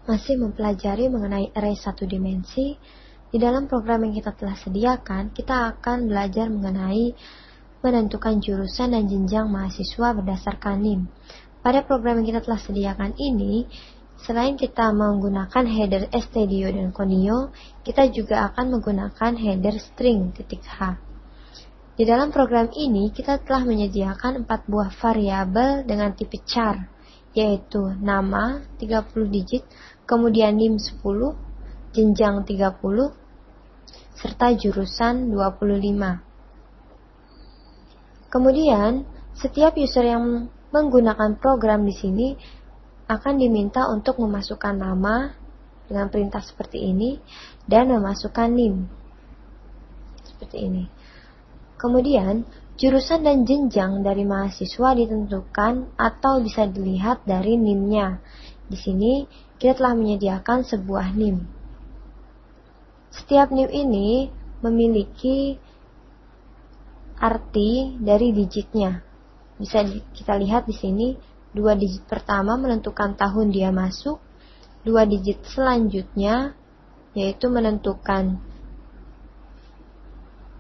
masih mempelajari mengenai array satu dimensi. Di dalam program yang kita telah sediakan, kita akan belajar mengenai menentukan jurusan dan jenjang mahasiswa berdasarkan NIM. Pada program yang kita telah sediakan ini, selain kita menggunakan header stdio dan conio, kita juga akan menggunakan header string .h. Di dalam program ini, kita telah menyediakan 4 buah variabel dengan tipe char, yaitu nama 30 digit, kemudian NIM 10, jenjang 30, serta jurusan 25. Kemudian, setiap user yang menggunakan program di sini akan diminta untuk memasukkan nama dengan perintah seperti ini dan memasukkan NIM seperti ini. Kemudian, jurusan dan jenjang dari mahasiswa ditentukan atau bisa dilihat dari NIM-nya. Di sini kita telah menyediakan sebuah NIM. Setiap NIM ini memiliki arti dari digitnya. Bisa kita lihat di sini, 2 digit pertama menentukan tahun dia masuk, 2 digit selanjutnya yaitu menentukan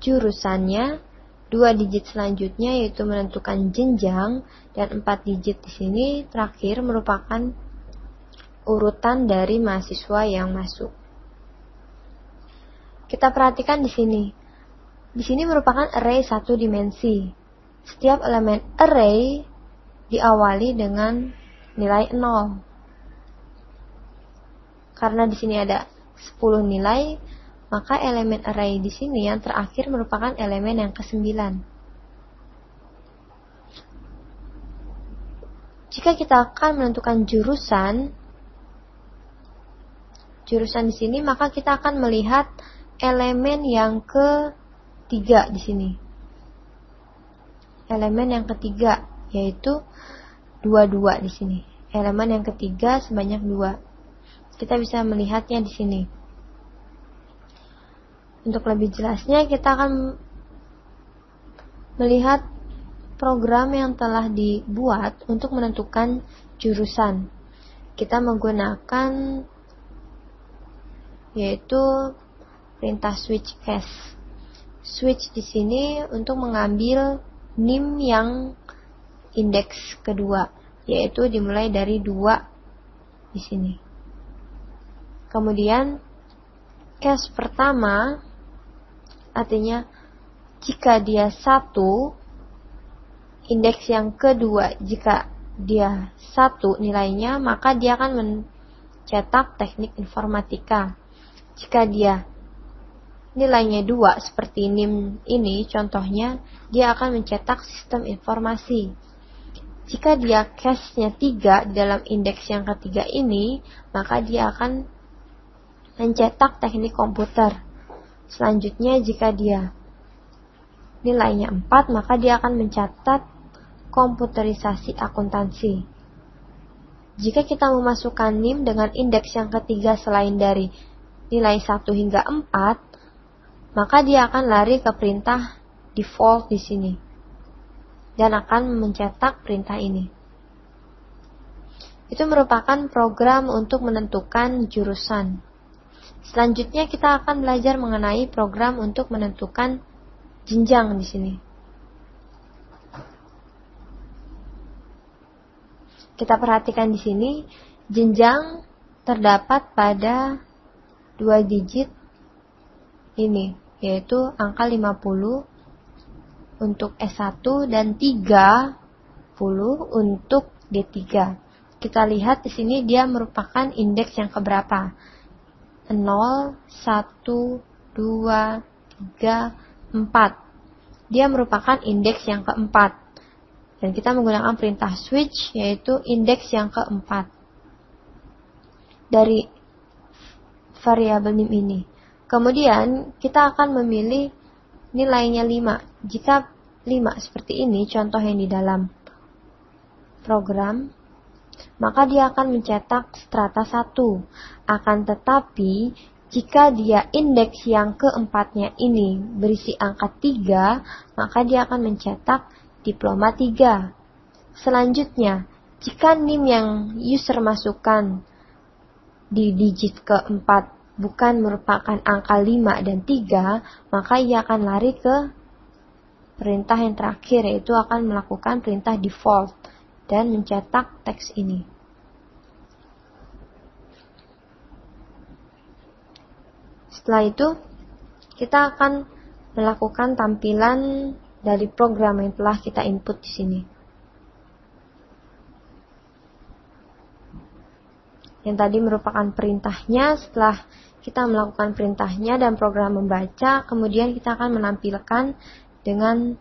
jurusannya, 2 digit selanjutnya yaitu menentukan jenjang, dan 4 digit di sini terakhir merupakan urutan dari mahasiswa yang masuk. Kita perhatikan di sini. Di sini merupakan array satu dimensi. Setiap elemen array diawali dengan nilai 0. Karena di sini ada 10 nilai, maka elemen array di sini yang terakhir merupakan elemen yang ke-9. Jika kita akan menentukan jurusan di sini, maka kita akan melihat elemen yang ke-3 di sini. Elemen yang ketiga yaitu 22 di sini. Elemen yang ketiga sebanyak 2. Kita bisa melihatnya di sini. Untuk lebih jelasnya, kita akan melihat program yang telah dibuat untuk menentukan jurusan. Kita menggunakan yaitu perintah switch case. Switch di sini untuk mengambil NIM yang indeks kedua, yaitu dimulai dari 2 di sini. Kemudian case pertama artinya jika dia 1, indeks yang kedua jika dia 1 nilainya, maka dia akan mencetak teknik informatika. Jika dia nilainya 2 seperti NIM ini contohnya, dia akan mencetak sistem informasi. Jika dia case-nya 3 dalam indeks yang ketiga ini, maka dia akan mencetak teknik komputer. Selanjutnya jika dia nilainya 4, maka dia akan mencatat komputerisasi akuntansi. Jika kita memasukkan NIM dengan indeks yang ketiga selain dari nilai 1 hingga 4, maka dia akan lari ke perintah default di sini dan akan mencetak perintah ini. Itu merupakan program untuk menentukan jurusan. Selanjutnya kita akan belajar mengenai program untuk menentukan jenjang di sini. Kita perhatikan di sini, jenjang terdapat pada 2 digit ini, yaitu angka 50 untuk S1 dan 30 untuk D3. Kita lihat di sini dia merupakan indeks yang keberapa? 0, 1, 2, 3, 4. Dia merupakan indeks yang keempat. Dan kita menggunakan perintah switch, yaitu indeks yang keempat dari variabel NIM ini. Kemudian kita akan memilih nilainya 5. Jika 5 seperti ini, contoh yang di dalam program, maka dia akan mencetak strata 1. Akan tetapi, jika dia indeks yang keempatnya ini berisi angka 3, maka dia akan mencetak diploma 3. Selanjutnya, jika NIM yang user masukkan di digit keempat bukan merupakan angka 5 dan 3, maka ia akan lari ke perintah yang terakhir, yaitu akan melakukan perintah default dan mencetak teks ini. Setelah itu, kita akan melakukan tampilan dari program yang telah kita input di sini. Yang tadi merupakan perintahnya. Setelah kita melakukan perintahnya dan program membaca, kemudian kita akan menampilkan dengan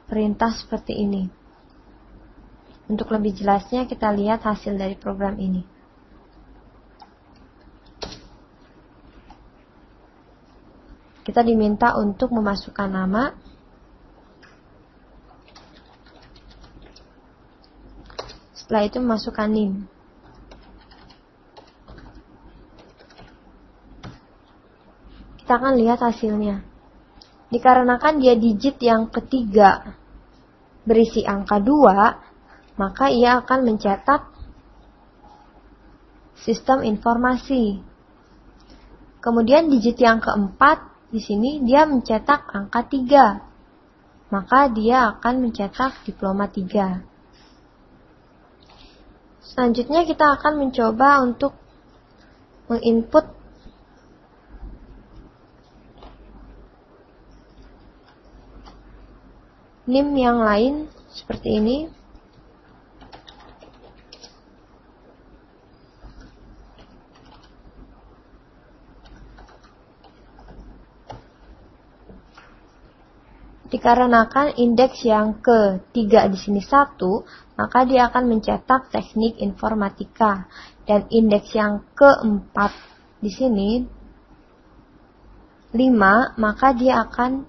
perintah seperti ini. Untuk lebih jelasnya, kita lihat hasil dari program ini. Kita diminta untuk memasukkan nama, setelah itu memasukkan NIM. Kita akan lihat hasilnya. Dikarenakan dia digit yang ketiga berisi angka 2, maka ia akan mencetak sistem informasi. Kemudian digit yang keempat, di sini dia mencetak angka 3, maka dia akan mencetak diploma 3. Selanjutnya kita akan mencoba untuk menginput NIM yang lain seperti ini. Dikarenakan indeks yang ketiga di sini 1, maka dia akan mencetak teknik informatika, dan indeks yang keempat di sini 5, maka dia akan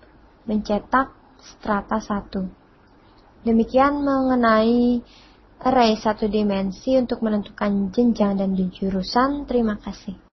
mencetak strata 1. Demikian mengenai array 1 dimensi untuk menentukan jenjang dan jurusan. Terima kasih.